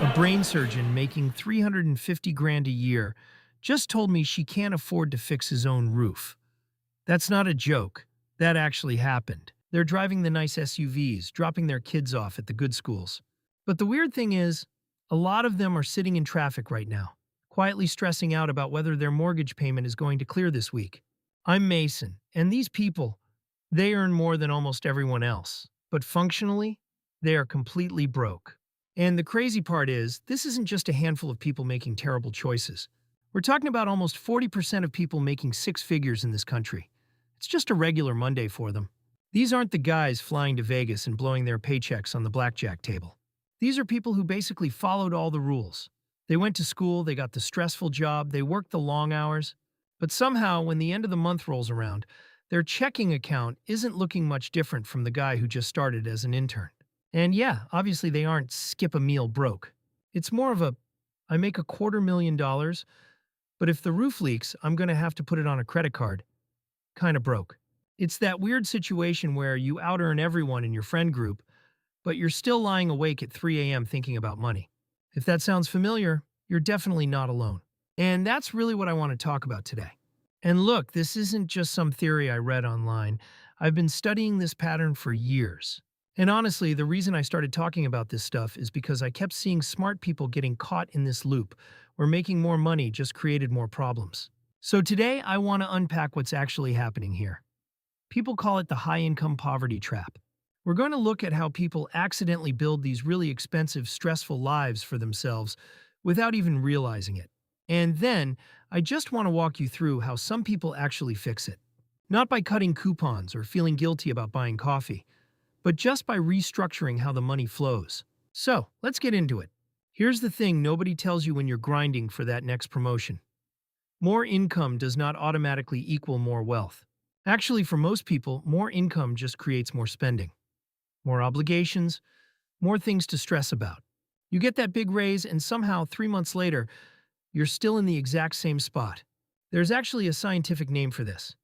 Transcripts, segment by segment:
A brain surgeon making 350 grand a year just told me she can't afford to fix his own roof. That's not a joke. That actually happened. They're driving the nice SUVs, dropping their kids off at the good schools. But the weird thing is, a lot of them are sitting in traffic right now, quietly stressing out about whether their mortgage payment is going to clear this week. I'm Mason, and these people, they earn more than almost everyone else. But functionally, they are completely broke. And the crazy part is, this isn't just a handful of people making terrible choices. We're talking about almost 40% of people making six figures in this country. It's just a regular Monday for them. These aren't the guys flying to Vegas and blowing their paychecks on the blackjack table. These are people who basically followed all the rules. They went to school, they got the stressful job, they worked the long hours. But somehow, when the end of the month rolls around, their checking account isn't looking much different from the guy who just started as an intern. And yeah, obviously they aren't skip a meal broke. It's more of a, I make $250,000, but if the roof leaks, I'm going to have to put it on a credit card. Kind of broke. It's that weird situation where you out-earn everyone in your friend group, but you're still lying awake at 3 a.m. thinking about money. If that sounds familiar, you're definitely not alone. And that's really what I want to talk about today. And look, this isn't just some theory I read online. I've been studying this pattern for years. And honestly, the reason I started talking about this stuff is because I kept seeing smart people getting caught in this loop, where making more money just created more problems. So today, I want to unpack what's actually happening here. People call it the high-income poverty trap. We're going to look at how people accidentally build these really expensive, stressful lives for themselves without even realizing it. And then, I just want to walk you through how some people actually fix it. Not by cutting coupons or feeling guilty about buying coffee, but just by restructuring how the money flows. So, let's get into it. Here's the thing nobody tells you when you're grinding for that next promotion. More income does not automatically equal more wealth. Actually, for most people, more income just creates more spending. More obligations, more things to stress about. You get that big raise and somehow 3 months later, you're still in the exact same spot. There's actually a scientific name for this.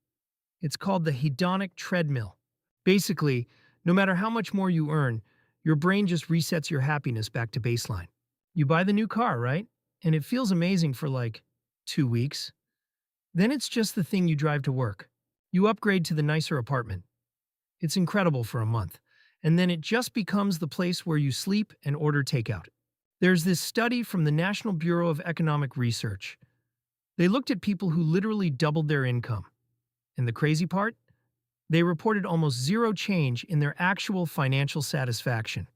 It's called the Hedonic Treadmill. Basically, no matter how much more you earn, your brain just resets your happiness back to baseline. You buy the new car, right? And it feels amazing for like 2 weeks. Then it's just the thing you drive to work. You upgrade to the nicer apartment. It's incredible for a month. And then it just becomes the place where you sleep and order takeout. There's this study from the National Bureau of Economic Research. They looked at people who literally doubled their income. And the crazy part? They reported almost zero change in their actual financial satisfaction.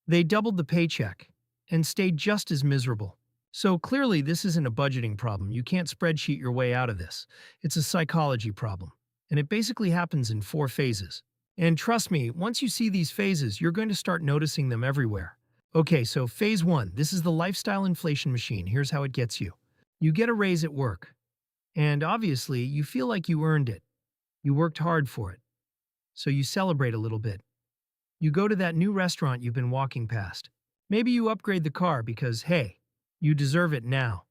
They doubled the paycheck and stayed just as miserable. So clearly this isn't a budgeting problem. You can't spreadsheet your way out of this. It's a psychology problem. And it basically happens in 4 phases. And trust me, once you see these phases, you're going to start noticing them everywhere. Okay, so phase 1, this is the lifestyle inflation machine. Here's how it gets you. You get a raise at work. And obviously, you feel like you earned it. You worked hard for it. So you celebrate a little bit. You go to that new restaurant you've been walking past. Maybe you upgrade the car because, hey, you deserve it now.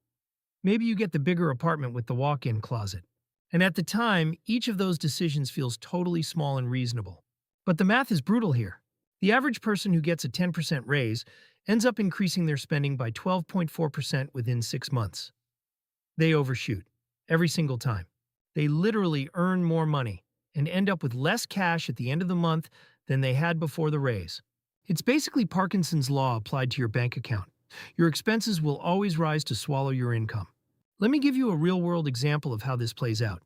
Maybe you get the bigger apartment with the walk-in closet. And at the time, each of those decisions feels totally small and reasonable. But the math is brutal here. The average person who gets a 10% raise ends up increasing their spending by 12.4% within 6 months. They overshoot. Every single time. They literally earn more money and end up with less cash at the end of the month than they had before the raise. It's basically Parkinson's law applied to your bank account. Your expenses will always rise to swallow your income. Let me give you a real-world example of how this plays out.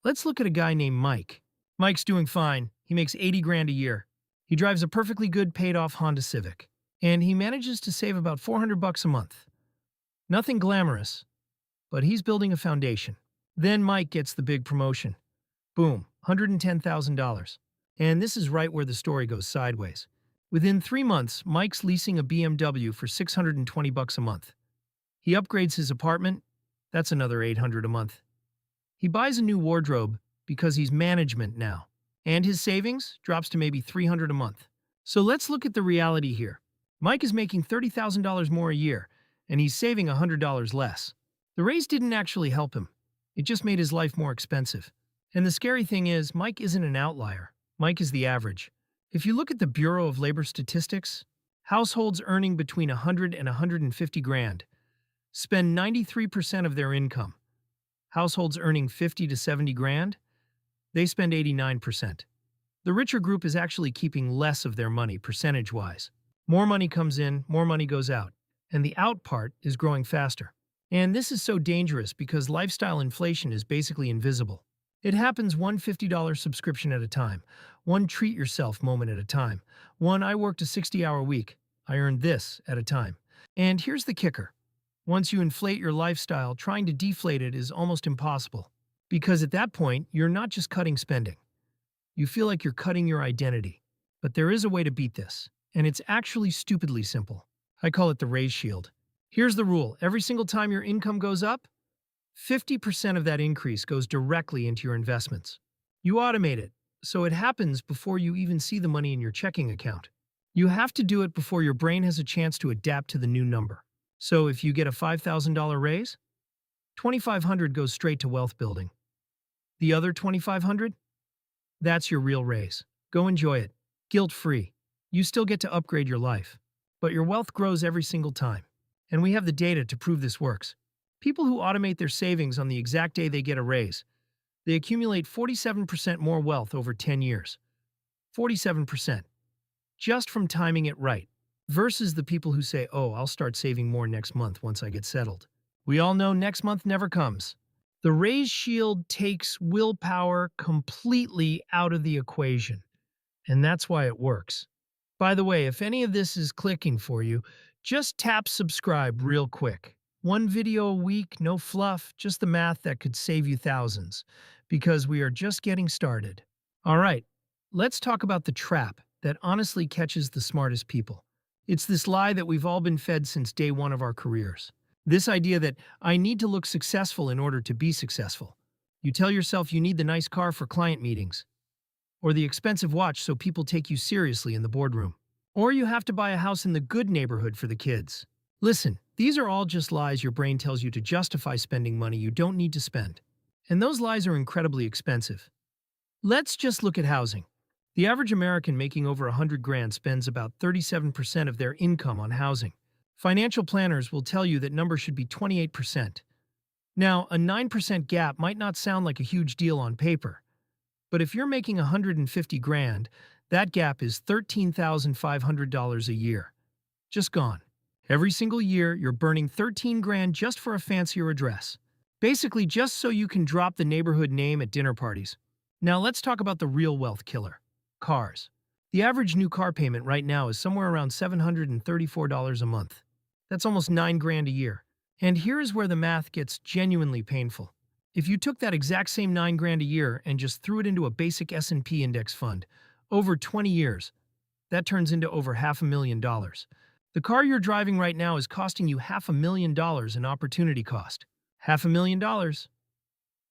Let's look at a guy named Mike. Mike's doing fine. He makes 80 grand a year. He drives a perfectly good paid-off Honda Civic. And he manages to save about $400 a month. Nothing glamorous, but he's building a foundation. Then Mike gets the big promotion. Boom, $110,000. And this is right where the story goes sideways. Within 3 months, Mike's leasing a BMW for $620 a month. He upgrades his apartment. That's another $800 a month. He buys a new wardrobe because he's management now. And his savings drops to maybe $300 a month. So let's look at the reality here. Mike is making $30,000 more a year, and he's saving $100 less. The raise didn't actually help him. It just made his life more expensive. And the scary thing is, Mike isn't an outlier. Mike is the average. If you look at the Bureau of Labor Statistics, Households earning between 100 and 150 grand spend 93% of their income. Households earning 50 to 70 grand, they spend 89%. The richer group is actually keeping less of their money percentage-wise. More money comes in, more money goes out, and the out part is growing faster. And this is so dangerous because lifestyle inflation is basically invisible. It happens one $50 subscription at a time, one treat yourself moment at a time, one I worked a 60-hour week, I earned this at a time. And here's the kicker. Once you inflate your lifestyle, trying to deflate it is almost impossible. Because at that point, you're not just cutting spending. You feel like you're cutting your identity. But there is a way to beat this, and it's actually stupidly simple. I call it the raise shield. Here's the rule. Every single time your income goes up, 50% of that increase goes directly into your investments. You automate it, so it happens before you even see the money in your checking account. You have to do it before your brain has a chance to adapt to the new number. So if you get a $5,000 raise, $2,500 goes straight to wealth building. The other $2,500? That's your real raise. Go enjoy it. Guilt-free. You still get to upgrade your life. But your wealth grows every single time. And we have the data to prove this works. People who automate their savings on the exact day they get a raise, they accumulate 47% more wealth over 10 years. 47%. Just from timing it right. Versus the people who say, oh, I'll start saving more next month once I get settled. We all know next month never comes. The raise shield takes willpower completely out of the equation. And that's why it works. By the way, if any of this is clicking for you, just tap subscribe real quick. One video a week, no fluff, just the math that could save you thousands. Because we are just getting started. All right, let's talk about the trap that honestly catches the smartest people. It's this lie that we've all been fed since day one of our careers. This idea that I need to look successful in order to be successful. You tell yourself you need the nice car for client meetings, or the expensive watch so people take you seriously in the boardroom, or you have to buy a house in the good neighborhood for the kids. Listen, these are all just lies your brain tells you to justify spending money you don't need to spend. And those lies are incredibly expensive. Let's just look at housing. The average American making over 100 grand spends about 37% of their income on housing. Financial planners will tell you that number should be 28%. Now, a 9% gap might not sound like a huge deal on paper, but if you're making 150 grand, that gap is $13,500 a year. Just gone. Every single year, you're burning 13 grand just for a fancier address. Basically, just so you can drop the neighborhood name at dinner parties. Now, let's talk about the real wealth killer. Cars. The average new car payment right now is somewhere around $734 a month. That's almost 9 grand a year. And here is where the math gets genuinely painful. If you took that exact same 9 grand a year and just threw it into a basic S&P index fund, over 20 years, that turns into over $500,000. The car you're driving right now is costing you $500,000 in opportunity cost. $500,000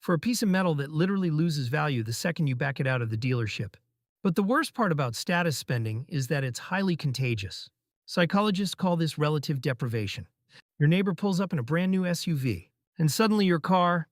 for a piece of metal that literally loses value the second you back it out of the dealership. But the worst part about status spending is that it's highly contagious. Psychologists call this relative deprivation. Your neighbor pulls up in a brand new SUV, and suddenly your car,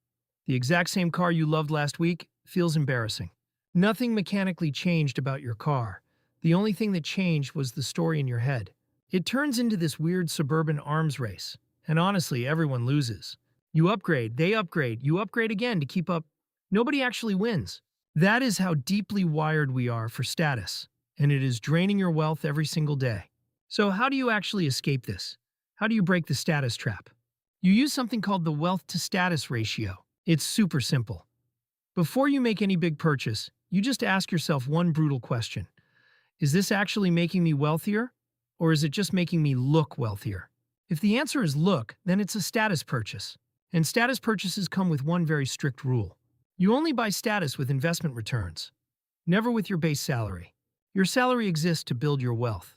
the exact same car you loved last week, feels embarrassing. Nothing mechanically changed about your car. The only thing that changed was the story in your head. It turns into this weird suburban arms race, and honestly, everyone loses. You upgrade, they upgrade, you upgrade again to keep up. Nobody actually wins. That is how deeply wired we are for status, and it is draining your wealth every single day. So how do you actually escape this? How do you break the status trap? You use something called the wealth-to-status ratio. It's super simple. Before you make any big purchase, you just ask yourself one brutal question. Is this actually making me wealthier, or is it just making me look wealthier? If the answer is look, then it's a status purchase. And status purchases come with one very strict rule. You only buy status with investment returns, never with your base salary. Your salary exists to build your wealth.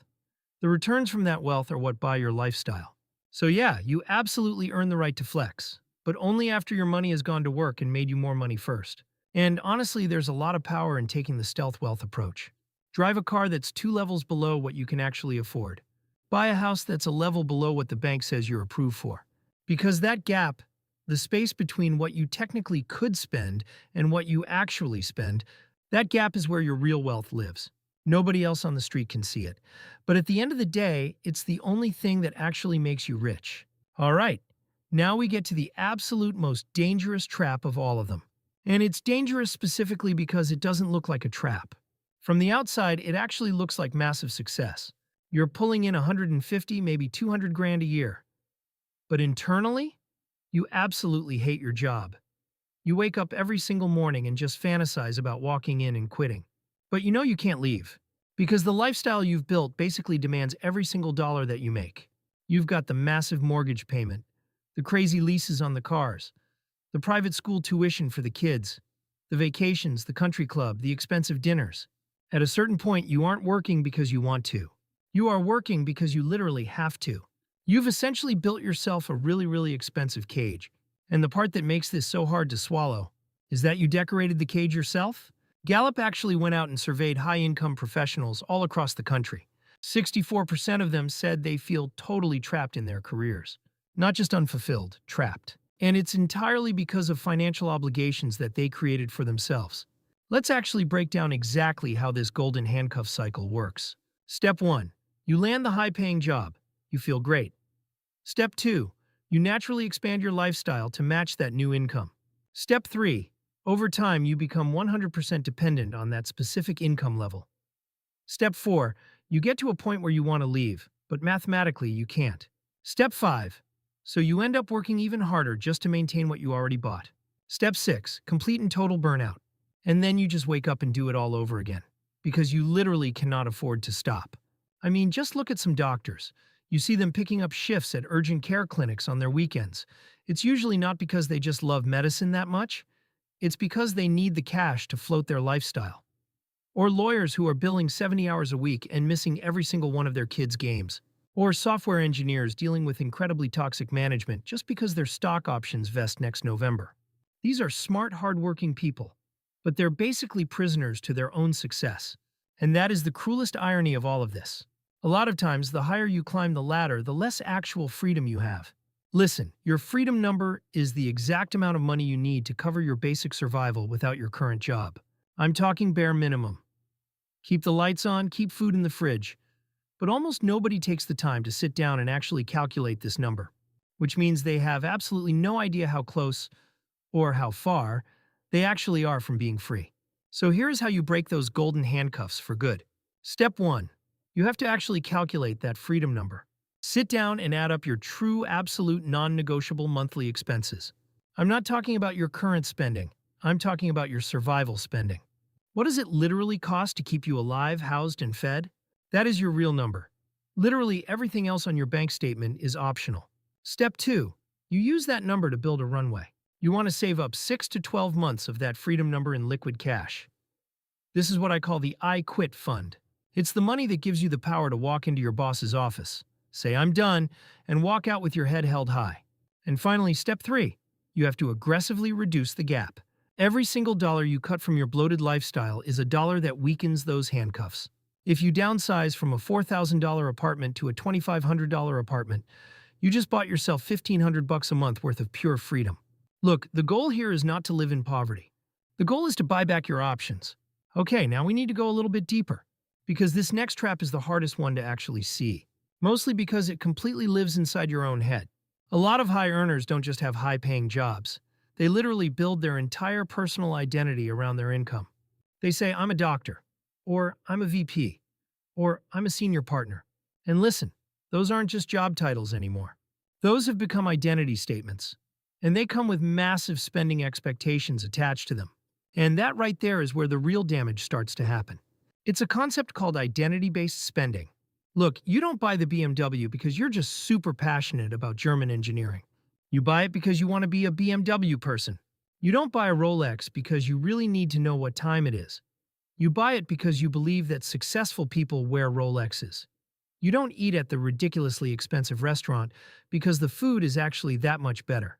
The returns from that wealth are what buy your lifestyle. So yeah, you absolutely earn the right to flex, but only after your money has gone to work and made you more money first. And honestly, there's a lot of power in taking the stealth wealth approach. Drive a car that's 2 levels below what you can actually afford. Buy a house that's a level below what the bank says you're approved for. Because that gap, the space between what you technically could spend and what you actually spend, that gap is where your real wealth lives. Nobody else on the street can see it. But at the end of the day, it's the only thing that actually makes you rich. All right, now we get to the absolute most dangerous trap of all of them. And it's dangerous specifically because it doesn't look like a trap. From the outside, it actually looks like massive success. You're pulling in 150, maybe 200 grand a year. But internally, you absolutely hate your job. You wake up every single morning and just fantasize about walking in and quitting. But you know you can't leave. Because the lifestyle you've built basically demands every single dollar that you make. You've got the massive mortgage payment, the crazy leases on the cars, the private school tuition for the kids, the vacations, the country club, the expensive dinners. At a certain point, you aren't working because you want to. You are working because you literally have to. You've essentially built yourself a really expensive cage. And the part that makes this so hard to swallow is that you decorated the cage yourself? Gallup actually went out and surveyed high-income professionals all across the country. 64% of them said they feel totally trapped in their careers. Not just unfulfilled, trapped. And it's entirely because of financial obligations that they created for themselves. Let's actually break down exactly how this golden handcuff cycle works. Step 1. You land the high-paying job. You feel great. Step 2. You naturally expand your lifestyle to match that new income. Step 3. Over time, you become 100% dependent on that specific income level. Step 4. You get to a point where you want to leave, but mathematically you can't. Step 5. So you end up working even harder just to maintain what you already bought. Step 6. Complete and total burnout. And then you just wake up and do it all over again. Because you literally cannot afford to stop. I mean, just look at some doctors. You see them picking up shifts at urgent care clinics on their weekends. It's usually not because they just love medicine that much. It's because they need the cash to float their lifestyle. Or lawyers who are billing 70 hours a week and missing every single one of their kids' games. Or software engineers dealing with incredibly toxic management just because their stock options vest next November. These are smart, hardworking people, but they're basically prisoners to their own success. And that is the cruelest irony of all of this. A lot of times, the higher you climb the ladder, the less actual freedom you have. Listen, your freedom number is the exact amount of money you need to cover your basic survival without your current job. I'm talking bare minimum. Keep the lights on, keep food in the fridge. But almost nobody takes the time to sit down and actually calculate this number, which means they have absolutely no idea how close, or how far, they actually are from being free. So here's how you break those golden handcuffs for good. Step 1. You have to actually calculate that freedom number. Sit down and add up your true, absolute, non-negotiable monthly expenses. I'm not talking about your current spending. I'm talking about your survival spending. What does it literally cost to keep you alive, housed, and fed? That is your real number. Literally everything else on your bank statement is optional. Step 2. You use that number to build a runway. You want to save up 6 to 12 months of that freedom number in liquid cash. This is what I call the I Quit Fund. It's the money that gives you the power to walk into your boss's office, say I'm done, and walk out with your head held high. And finally, step 3. You have to aggressively reduce the gap. Every single dollar you cut from your bloated lifestyle is a dollar that weakens those handcuffs. If you downsize from a $4,000 apartment to a $2,500 apartment, you just bought yourself $1,500 a month worth of pure freedom. Look, the goal here is not to live in poverty. The goal is to buy back your options. Okay, now we need to go a little bit deeper, because this next trap is the hardest one to actually see. Mostly because it completely lives inside your own head. A lot of high earners don't just have high-paying jobs. They literally build their entire personal identity around their income. They say, I'm a doctor, or I'm a VP, or I'm a senior partner. And listen, those aren't just job titles anymore. Those have become identity statements, and they come with massive spending expectations attached to them. And that right there is where the real damage starts to happen. It's a concept called identity-based spending. Look, you don't buy the BMW because you're just super passionate about German engineering. You buy it because you want to be a BMW person. You don't buy a Rolex because you really need to know what time it is. You buy it because you believe that successful people wear Rolexes. You don't eat at the ridiculously expensive restaurant because the food is actually that much better.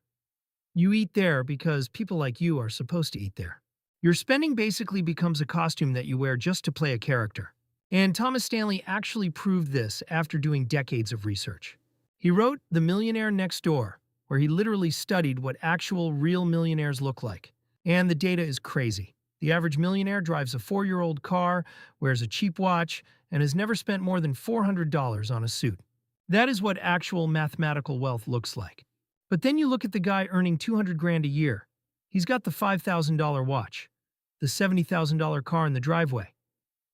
You eat there because people like you are supposed to eat there. Your spending basically becomes a costume that you wear just to play a character. And Thomas Stanley actually proved this after doing decades of research. He wrote The Millionaire Next Door, where he literally studied what actual real millionaires look like. And the data is crazy. The average millionaire drives a 4-year-old car, wears a cheap watch, and has never spent more than $400 on a suit. That is what actual mathematical wealth looks like. But then you look at the guy earning 200 grand a year. He's got the $5,000 watch, the $70,000 car in the driveway,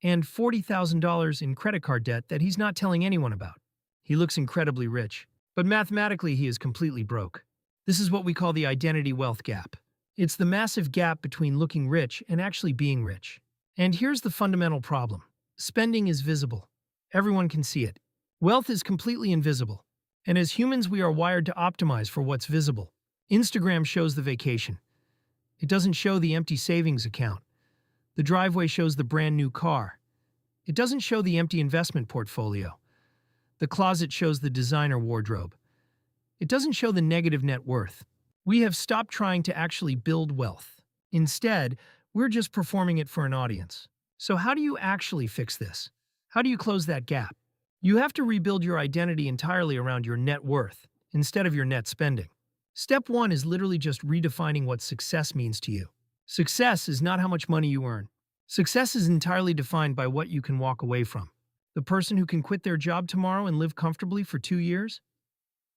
and $40,000 in credit card debt that he's not telling anyone about. He looks incredibly rich, but mathematically he is completely broke. This is what we call the identity wealth gap. It's the massive gap between looking rich and actually being rich. And here's the fundamental problem. Spending is visible. Everyone can see it. Wealth is completely invisible. And as humans, we are wired to optimize for what's visible. Instagram shows the vacation. It doesn't show the empty savings account. The driveway shows the brand new car. It doesn't show the empty investment portfolio. The closet shows the designer wardrobe. It doesn't show the negative net worth. We have stopped trying to actually build wealth. Instead, we're just performing it for an audience. So how do you actually fix this? How do you close that gap? You have to rebuild your identity entirely around your net worth, instead of your net spending. Step 1 is literally just redefining what success means to you. Success is not how much money you earn. Success is entirely defined by what you can walk away from. The person who can quit their job tomorrow and live comfortably for 2 years?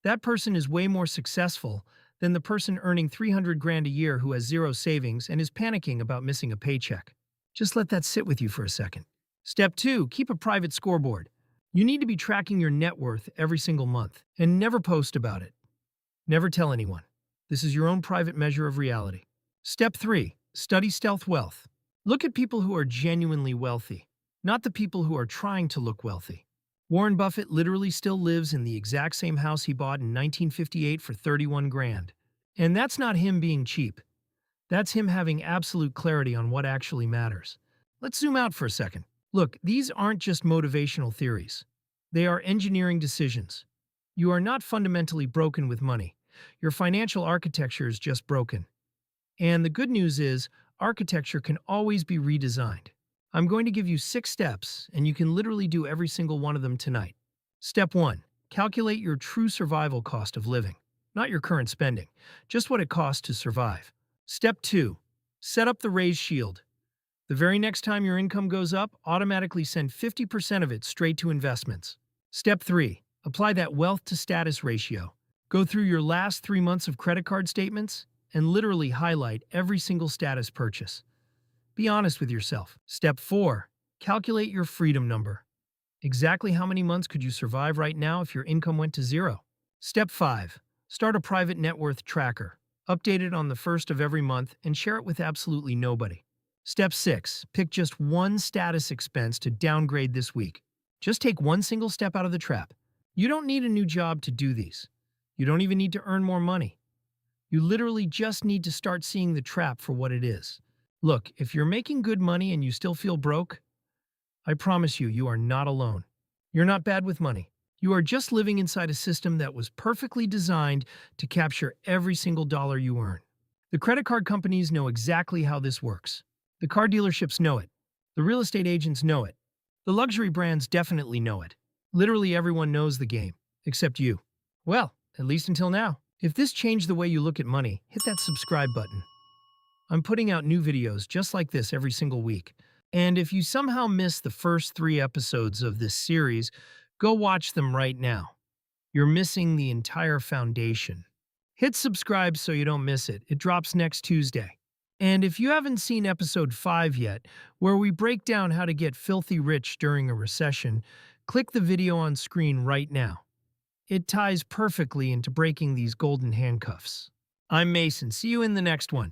That person is way more successful than the person earning 300 grand a year who has zero savings and is panicking about missing a paycheck. Just let that sit with you for a second. Step 2, keep a private scoreboard. You need to be tracking your net worth every single month and never post about it. Never tell anyone. This is your own private measure of reality. Step 3, study stealth wealth. Look at people who are genuinely wealthy, not the people who are trying to look wealthy. Warren Buffett literally still lives in the exact same house he bought in 1958 for 31 grand. And that's not him being cheap. That's him having absolute clarity on what actually matters. Let's zoom out for a second. Look, these aren't just motivational theories. They are engineering decisions. You are not fundamentally broken with money. Your financial architecture is just broken. And the good news is, architecture can always be redesigned. I'm going to give you 6 steps, and you can literally do every single one of them tonight. Step 1. Calculate your true survival cost of living. Not your current spending, just what it costs to survive. Step 2. Set up the raise shield. The very next time your income goes up, automatically send 50% of it straight to investments. Step 3. Apply that wealth to status ratio. Go through your last 3 months of credit card statements and literally highlight every single status purchase. Be honest with yourself. Step 4. Calculate your freedom number. Exactly how many months could you survive right now if your income went to 0? Step 5. Start a private net worth tracker. Update it on the 1st of every month and share it with absolutely nobody. Step 6. Pick just one status expense to downgrade this week. Just take one single step out of the trap. You don't need a new job to do these. You don't even need to earn more money. You literally just need to start seeing the trap for what it is. Look, if you're making good money and you still feel broke, I promise you, you are not alone. You're not bad with money. You are just living inside a system that was perfectly designed to capture every single dollar you earn. The credit card companies know exactly how this works. The car dealerships know it. The real estate agents know it. The luxury brands definitely know it. Literally everyone knows the game, except you. Well, at least until now. If this changed the way you look at money, hit that subscribe button. I'm putting out new videos just like this every single week. And if you somehow missed the first 3 episodes of this series, go watch them right now. You're missing the entire foundation. Hit subscribe so you don't miss it. It drops next Tuesday. And if you haven't seen episode 5 yet, where we break down how to get filthy rich during a recession, click the video on screen right now. It ties perfectly into breaking these golden handcuffs. I'm Mason. See you in the next one.